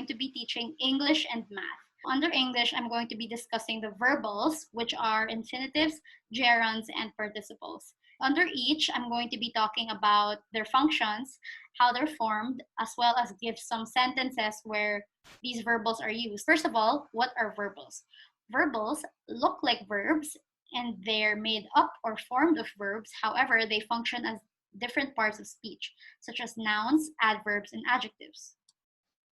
going to be teaching English and math. Under English, I'm going to be discussing the verbals, which are infinitives, gerunds, and participles. Under each, I'm going to be talking about their functions, how they're formed, as well as give some sentences where these verbals are used. First of all, what are verbals? Verbals look like verbs and they're made up or formed of verbs. However, they function as different parts of speech, such as nouns, adverbs, and adjectives.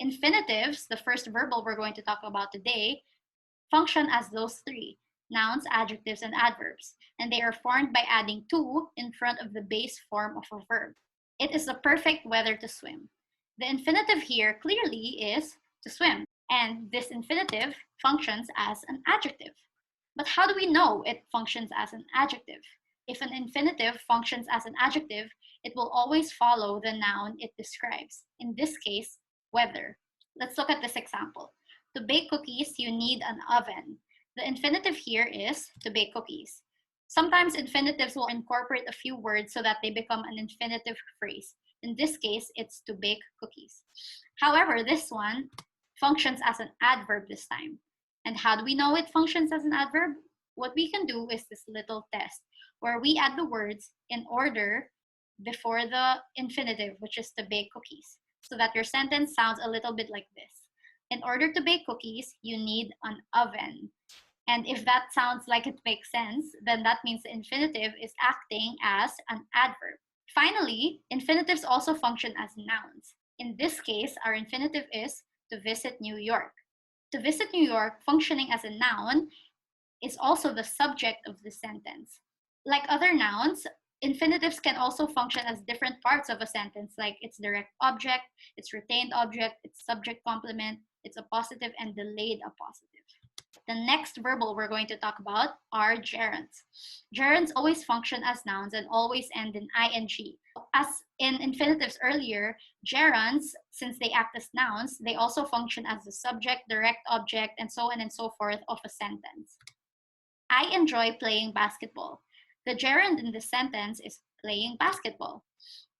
Infinitives, the first verbal we're going to talk about today, function as those three: nouns, adjectives, and adverbs, and they are formed by adding to in front of the base form of a verb. It is the perfect weather to swim. The infinitive here clearly is to swim, and this infinitive functions as an adjective. But how do we know it functions as an adjective? If an infinitive functions as an adjective, it will always follow the noun it describes. In this case, weather. Let's look at this example. To bake cookies, you need an oven. The infinitive here is to bake cookies. Sometimes infinitives will incorporate a few words so that they become an infinitive phrase. In this case, it's to bake cookies. However, this one functions as an adverb this time. And how do we know it functions as an adverb? What we can do is this little test where we add the words in order before the infinitive, which is to bake cookies, so that your sentence sounds a little bit like this. In order to bake cookies, you need an oven. And if that sounds like it makes sense, then that means the infinitive is acting as an adverb. Finally, infinitives also function as nouns. In this case, our infinitive is to visit New York. To visit New York, functioning as a noun, is also the subject of the sentence. Like other nouns, infinitives can also function as different parts of a sentence, like its direct object, its retained object, its subject complement, its appositive, and delayed appositive. The next verbal we're going to talk about are gerunds. Gerunds always function as nouns and always end in ing. As in infinitives earlier, gerunds, since they act as nouns, they also function as the subject, direct object, and so on and so forth of a sentence. I enjoy playing basketball. The gerund in this sentence is playing basketball,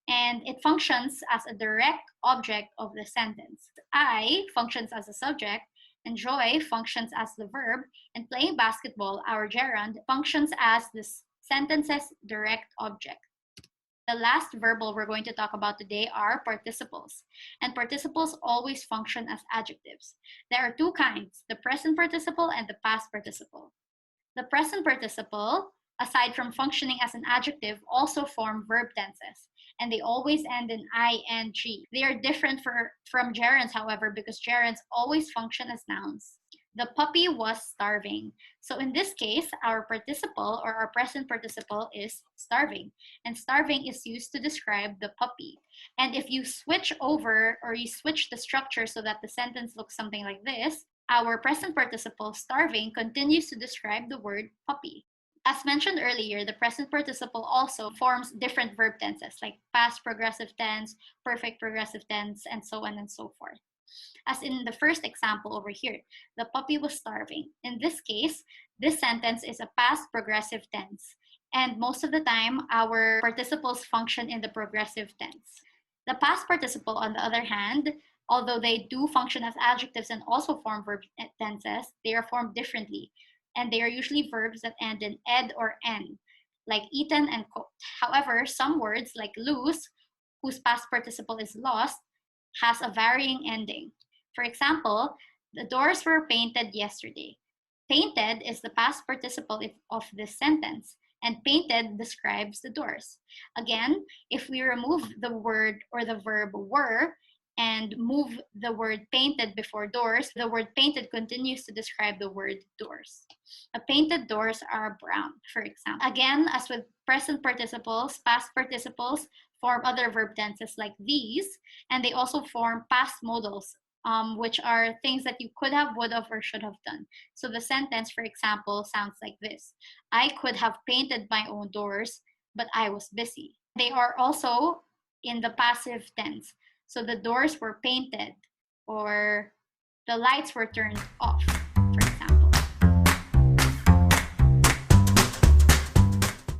and it functions as a direct object of the sentence. I functions as a subject, enjoy functions as the verb, and playing basketball, our gerund, functions as the sentence's direct object. The last verbal we're going to talk about today are participles, and participles always function as adjectives. There are two kinds, the present participle and the past participle. The present participle, aside from functioning as an adjective, also form verb tenses, and they always end in ing. They are different from gerunds, however, because gerunds always function as nouns. The puppy was starving. So in this case, our participle or our present participle is starving, and starving is used to describe the puppy. And if you switch over or you switch the structure so that the sentence looks something like this, our present participle, starving, continues to describe the word puppy. As mentioned earlier, the present participle also forms different verb tenses like past progressive tense, perfect progressive tense, and so on and so forth. As in the first example over here, the puppy was starving. In this case, this sentence is a past progressive tense, and most of the time, our participles function in the progressive tense. The past participle, on the other hand, although they do function as adjectives and also form verb tenses, they are formed differently, and they are usually verbs that end in ed or n, like eaten and cooked. However, some words like lose, whose past participle is lost, has a varying ending. For example, the doors were painted yesterday. Painted is the past participle of this sentence, and painted describes the doors. Again, if we remove the word or the verb were and move the word painted before doors, the word painted continues to describe the word doors. The painted doors are brown, for example. Again, as with present participles, past participles form other verb tenses like these, and they also form past modals, which are things that you could have, would have, or should have done. So the sentence, for example, sounds like this: I could have painted my own doors, but I was busy. They are also in the passive tense. So the doors were painted, or the lights were turned off.